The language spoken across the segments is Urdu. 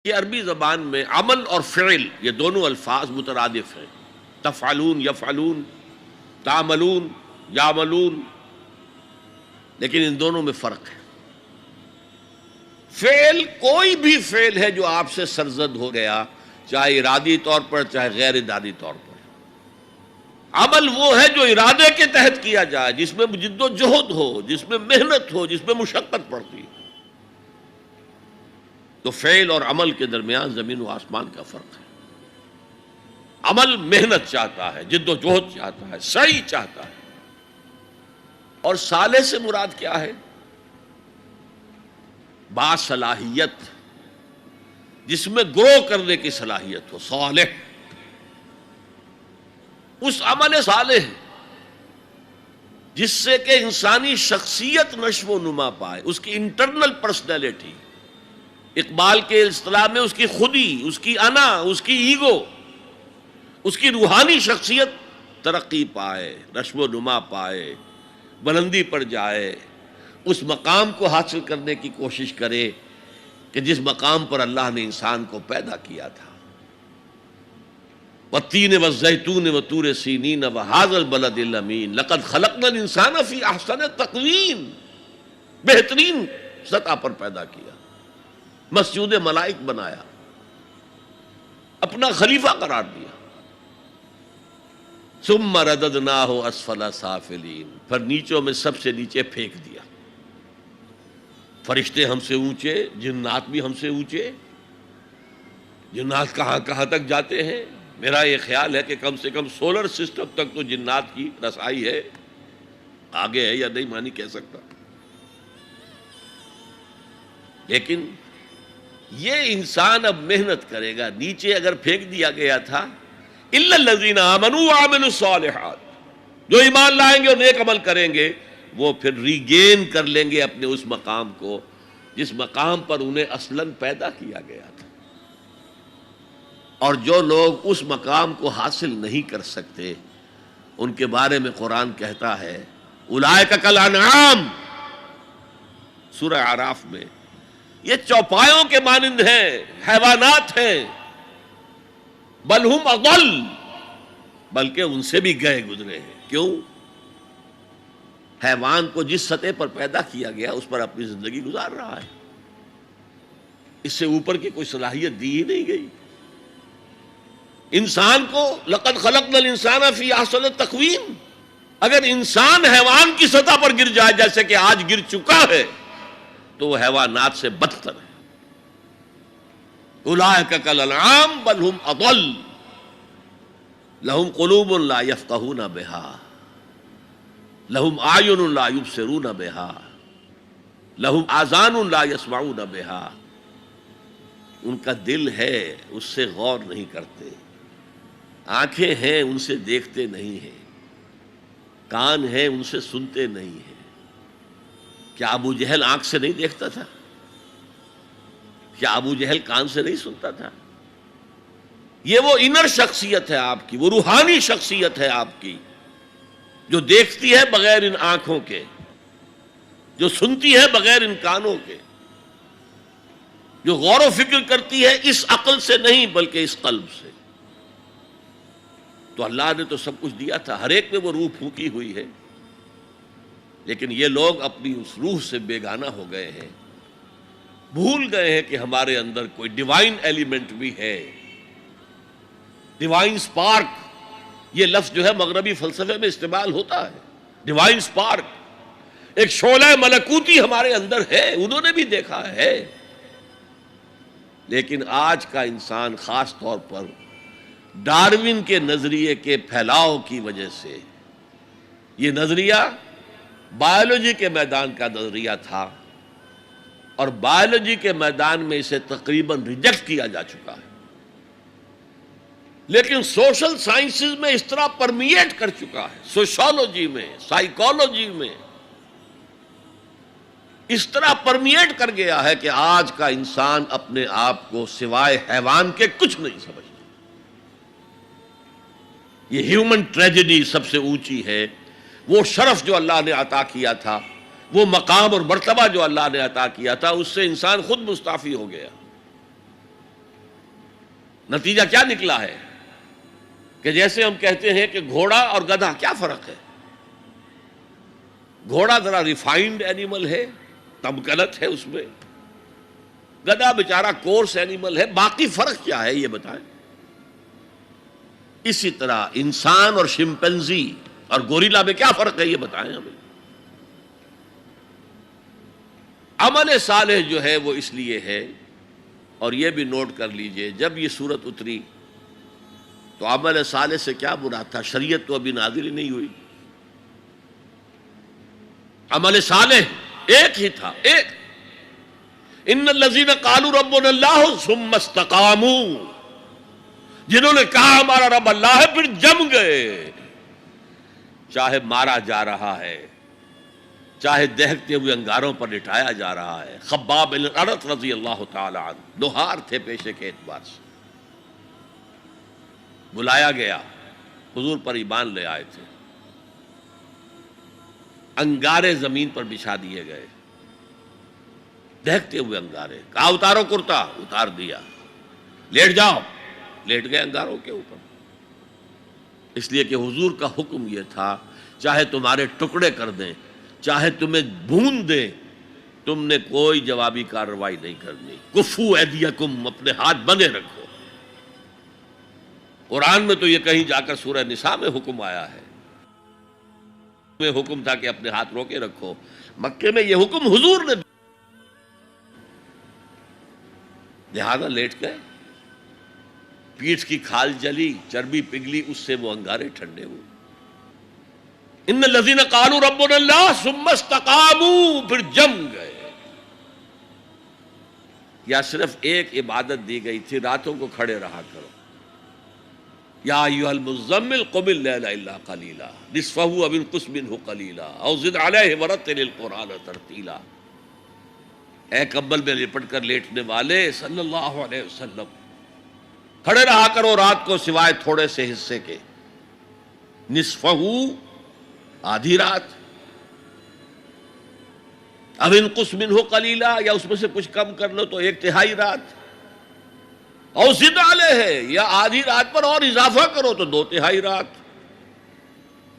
یہ عربی زبان میں عمل اور فعل یہ دونوں الفاظ مترادف ہیں، تفعلون یفعلون، تعملون یعملون، لیکن ان دونوں میں فرق ہے۔ فعل کوئی بھی فعل ہے جو آپ سے سرزد ہو گیا، چاہے ارادی طور پر چاہے غیر ارادی طور پر۔ عمل وہ ہے جو ارادے کے تحت کیا جائے، جس میں جد و جہد ہو، جس میں محنت ہو، جس میں مشقت پڑتی ہے۔ تو فعل اور عمل کے درمیان زمین و آسمان کا فرق ہے۔ عمل محنت چاہتا ہے، جد و جہد چاہتا ہے، سعی چاہتا ہے۔ اور صالح سے مراد کیا ہے؟ باصلاحیت، جس میں گرو کرنے کی صلاحیت ہو، صالح۔ اس عمل صالح جس سے کہ انسانی شخصیت نشو و نما پائے، اس کی انٹرنل پرسنالٹی، اقبال کے اصطلاح میں اس کی خودی، اس کی انا، اس کی ایگو، اس کی روحانی شخصیت ترقی پائے، نشو و نما پائے، بلندی پر جائے، اس مقام کو حاصل کرنے کی کوشش کرے کہ جس مقام پر اللہ نے انسان کو پیدا کیا تھا۔ والتین والزیتون وطور سینین وہذا البلد الامین لقد خلقنا الانسان فی احسن تقویم، بہترین سطح پر پیدا کیا، مسجود ملائک بنایا، اپنا خلیفہ قرار دیا۔ ثم رددناہ اسفل سافلین، پھر نیچوں میں سب سے نیچے پھینک دیا۔ فرشتے ہم سے اونچے، جنات بھی ہم سے اونچے۔ جنات کہاں کہاں تک جاتے ہیں؟ میرا یہ خیال ہے کہ کم سے کم سولر سسٹم تک تو جنات کی رسائی ہے، آگے ہے یا نہیں میں نہیں کہہ سکتا۔ لیکن یہ انسان اب محنت کرے گا۔ نیچے اگر پھینک دیا گیا تھا الا الذین آمنوا وعملوا الصالحات، جو ایمان لائیں گے اور نیک عمل کریں گے وہ پھر ریگین کر لیں گے اپنے اس مقام کو جس مقام پر انہیں اصلاً پیدا کیا گیا تھا۔ اور جو لوگ اس مقام کو حاصل نہیں کر سکتے ان کے بارے میں قرآن کہتا ہے اولئک کالانعام، سورہ اعراف میں، یہ چوپایوں کے مانند ہیں، حیوانات ہیں، بل ہم اضل، بلکہ ان سے بھی گئے گزرے ہیں۔ کیوں؟ حیوان کو جس سطح پر پیدا کیا گیا اس پر اپنی زندگی گزار رہا ہے، اس سے اوپر کی کوئی صلاحیت دی ہی نہیں گئی۔ انسان کو لقد خلقنا الانسان فی احسن تقویم، اگر انسان حیوان کی سطح پر گر جائے جیسے کہ آج گر چکا ہے تو وہ حیوانات سے بدتر ہے۔ اولئک کالانعام بل ہم اضل لہم قلوب لا یفقہون بہا لہم اعین لا یبصرون بہا لہم آذان لا یسمعون بہا، ان کا دل ہے اس سے غور نہیں کرتے، آنکھیں ہیں ان سے دیکھتے نہیں ہیں، کان ہیں ان سے سنتے نہیں ہیں۔ کیا ابو جہل آنکھ سے نہیں دیکھتا تھا؟ کیا ابو جہل کان سے نہیں سنتا تھا؟ یہ وہ انر شخصیت ہے آپ کی، وہ روحانی شخصیت ہے آپ کی، جو دیکھتی ہے بغیر ان آنکھوں کے، جو سنتی ہے بغیر ان کانوں کے، جو غور و فکر کرتی ہے اس عقل سے نہیں بلکہ اس قلب سے۔ تو اللہ نے تو سب کچھ دیا تھا، ہر ایک میں وہ روح پھونکی ہوئی ہے، لیکن یہ لوگ اپنی اس روح سے بیگانہ ہو گئے ہیں، بھول گئے ہیں کہ ہمارے اندر کوئی ڈیوائن ایلیمنٹ بھی ہے۔ ڈیوائن سپارک، یہ لفظ جو ہے مغربی فلسفے میں استعمال ہوتا ہے، ڈیوائن سپارک، ایک شعلہ ملکوتی ہمارے اندر ہے، انہوں نے بھی دیکھا ہے۔ لیکن آج کا انسان خاص طور پر ڈارون کے نظریے کے پھیلاؤ کی وجہ سے، یہ نظریہ بایولوجی کے میدان کا نظریہ تھا اور بایولوجی کے میدان میں اسے تقریباً ریجیکٹ کیا جا چکا ہے، لیکن سوشل سائنسز میں اس طرح پرمیٹ کر چکا ہے، سوشولوجی میں، سائیکالوجی میں اس طرح پرمیٹ کر گیا ہے کہ آج کا انسان اپنے آپ کو سوائے حیوان کے کچھ نہیں سمجھتا۔ یہ ہیومن ٹریجڈی سب سے اونچی ہے، وہ شرف جو اللہ نے عطا کیا تھا، وہ مقام اور مرتبہ جو اللہ نے عطا کیا تھا، اس سے انسان خود مستعفی ہو گیا۔ نتیجہ کیا نکلا ہے کہ جیسے ہم کہتے ہیں کہ گھوڑا اور گدھا کیا فرق ہے؟ گھوڑا ذرا ریفائنڈ اینیمل ہے، تمکنت ہے اس میں، گدھا بیچارہ کورس اینیمل ہے، باقی فرق کیا ہے یہ بتائیں؟ اسی طرح انسان اور شمپینزی اور گوریلا میں کیا فرق ہے یہ بتائیں ہمیں؟ عمل صالح جو ہے وہ اس لیے ہے، اور یہ بھی نوٹ کر لیجئے، جب یہ صورت اتری تو عمل صالح سے کیا مراد تھا؟ شریعت تو ابھی نازل ہی نہیں ہوئی، عمل صالح ایک ہی تھا، ایک ان الذین قالوا ربنا اللہ ثم استقاموا، جنہوں نے کہا ہمارا رب اللہ ہے پھر جم گئے، چاہے مارا جا رہا ہے، چاہے دہکتے ہوئے انگاروں پر لٹایا جا رہا ہے۔ خباب بن الارت رضی اللہ تعالی عنہ لوہار تھے پیشے کے اعتبار سے، بلایا گیا، حضور پر ایمان لے آئے تھے، انگارے زمین پر بچھا دیے گئے، دہکتے ہوئے انگارے، کہا اتارو کرتا، اتار دیا، لیٹ جاؤ، لیٹ گئے انگاروں کے اوپر، اس لیے کہ حضور کا حکم یہ تھا چاہے تمہارے ٹکڑے کر دیں، چاہے تمہیں بھون دیں، تم نے کوئی جوابی کارروائی نہیں کرنی، کفو ایدیکم، اپنے ہاتھ بندے رکھو۔ قرآن میں تو یہ کہیں جا کر سورہ نساء میں حکم آیا ہے، میں حکم تھا کہ اپنے ہاتھ روکے رکھو، مکے میں یہ حکم حضور نے، لہذا لیٹ گئے، پیٹھ کی کھال جلی، چربی پگھلی، اس سے وہ انگارے ٹھنڈے ہوئے۔ ان الذین قالوا ربنا اللہ ثم استقاموا، پھر جم گئے۔ یا صرف ایک عبادت دی گئی تھی، راتوں کو کھڑے رہا کرو، یا ایھا المزمل قم اللیل الا قلیلا نصفہ او انقص منہ قلیلا او زد علیہ ورتل القرآن ترتیلا۔ اے کمبل میں لپٹ کر لیٹنے والے صلی اللہ علیہ وسلم، کھڑے رہا کرو رات کو سوائے تھوڑے سے حصے کے، نصفہ، آدھی رات، اب انقص منہ قلیلا، یا اس میں سے کچھ کم کر لو تو ایک تہائی رات، اور زد علیہ ہے، یا آدھی رات پر اور اضافہ کرو تو دو تہائی رات،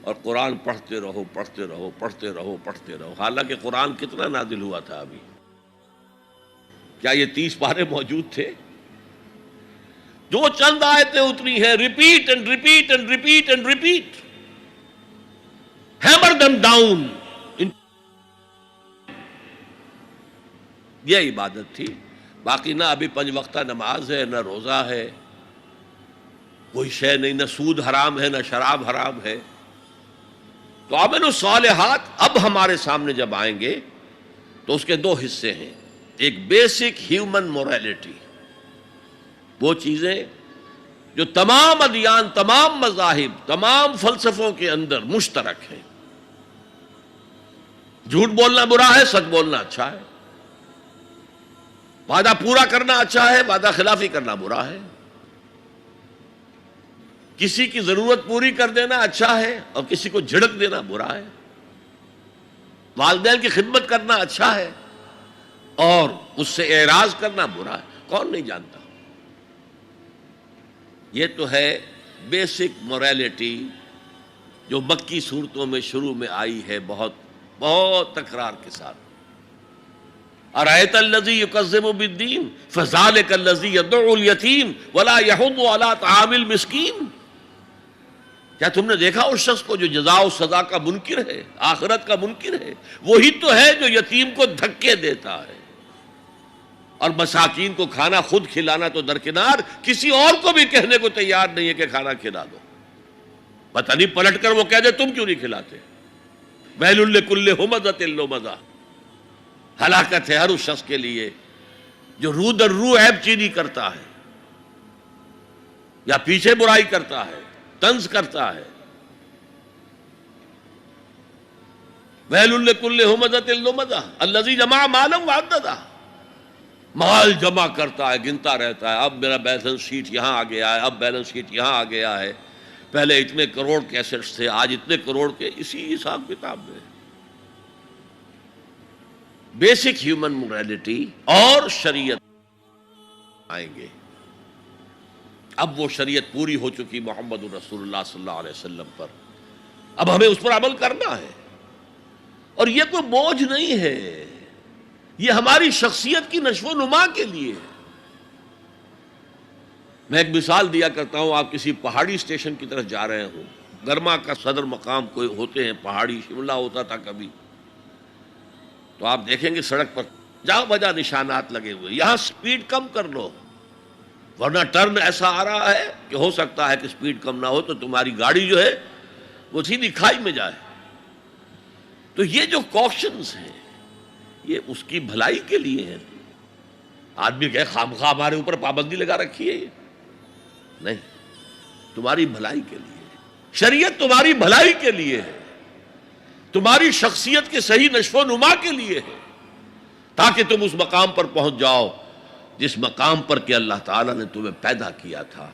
اور قرآن پڑھتے رہو پڑھتے رہو پڑھتے رہو پڑھتے رہو۔ حالانکہ قرآن کتنا نازل ہوا تھا ابھی؟ کیا یہ 30 پارے موجود تھے؟ جو چند آیتیں اتری ہیں، repeat and repeat and repeat and repeat, hammer them down, یہ عبادت تھی۔ باقی نہ ابھی 5 وقتہ نماز ہے، نہ روزہ ہے، کوئی شے نہیں، نہ سود حرام ہے، نہ شراب حرام ہے۔ تو عمل الصالحات اب ہمارے سامنے جب آئیں گے تو اس کے 2 حصے ہیں، ایک بیسک ہیومن موریلٹی، وہ چیزیں جو تمام ادیان، تمام مذاہب، تمام فلسفوں کے اندر مشترک ہیں۔ جھوٹ بولنا برا ہے، سچ بولنا اچھا ہے، وعدہ پورا کرنا اچھا ہے، وعدہ خلافی کرنا برا ہے، کسی کی ضرورت پوری کر دینا اچھا ہے اور کسی کو جھڑک دینا برا ہے، والدین کی خدمت کرنا اچھا ہے اور اس سے اعراض کرنا برا ہے۔ کون نہیں جانتا؟ یہ تو ہے بیسک موریلٹی جو مکی صورتوں میں شروع میں آئی ہے، بہت بہت تکرار کے ساتھ۔ ارأیت الذی یکذب بالدین فذلک الذی یدعو الیتیم ولا یحض علی طعام المسکین۔ کیا تم نے دیکھا اس شخص کو جو جزا و سزا کا منکر ہے، آخرت کا منکر ہے؟ وہی تو ہے جو یتیم کو دھکے دیتا ہے اور مساکین کو کھانا خود کھلانا تو درکنار، کسی اور کو بھی کہنے کو تیار نہیں ہے کہ کھانا کھلا دو۔ پتہ نہیں پلٹ کر وہ کہہ دے تم کیوں نہیں کھلاتے۔ ویل لکل ہمزۃ لمزہ، ہلاکت ہے ہر اس شخص کے لیے جو رو در رو عیب چینی کرتا ہے یا پیچھے برائی کرتا ہے، طنز کرتا ہے۔ ویل لکل ہمزۃ لمزہ الذی جمع مالا وعددہ، مال جمع کرتا ہے، گنتا رہتا ہے، اب میرا بیلنس شیٹ یہاں آ گیا ہے، اب بیلنس شیٹ یہاں آ گیا ہے، پہلے اتنے کروڑ کے ایسٹس تھے، آج اتنے کروڑ کے، اسی حساب کتاب میں۔ بیسک ہیومن موریلٹی اور شریعت آئیں گے۔ اب وہ شریعت پوری ہو چکی محمد رسول اللہ صلی اللہ علیہ وسلم پر، اب ہمیں اس پر عمل کرنا ہے، اور یہ کوئی بوجھ نہیں ہے، یہ ہماری شخصیت کی نشو و نما کے لیے ہے۔ میں ایک مثال دیا کرتا ہوں، آپ کسی پہاڑی اسٹیشن کی طرف جا رہے ہوں، گرما کا صدر مقام کوئی ہوتے ہیں پہاڑی، شملہ ہوتا تھا کبھی، تو آپ دیکھیں گے سڑک پر جہاں بجا نشانات لگے ہوئے، یہاں سپیڈ کم کر لو ورنہ ٹرن ایسا آ رہا ہے کہ ہو سکتا ہے کہ سپیڈ کم نہ ہو تو تمہاری گاڑی جو ہے وہ سیدھی کھائی میں جائے۔ تو یہ جو کوشنز ہیں یہ اس کی بھلائی کے لیے ہیں۔ آدمی کہے خامخواہ ہمارے اوپر پابندی لگا رکھی ہے، نہیں، تمہاری بھلائی کے لیے شریعت، تمہاری بھلائی کے لیے ہے، تمہاری شخصیت کے صحیح نشو و نما کے لیے ہے، تاکہ تم اس مقام پر پہنچ جاؤ جس مقام پر کہ اللہ تعالیٰ نے تمہیں پیدا کیا تھا۔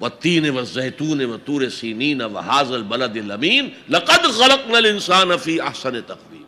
والتین والزیتون وطور سینین وہذا البلد الامین لقد خلقنا الانسان فی احسن تقویم۔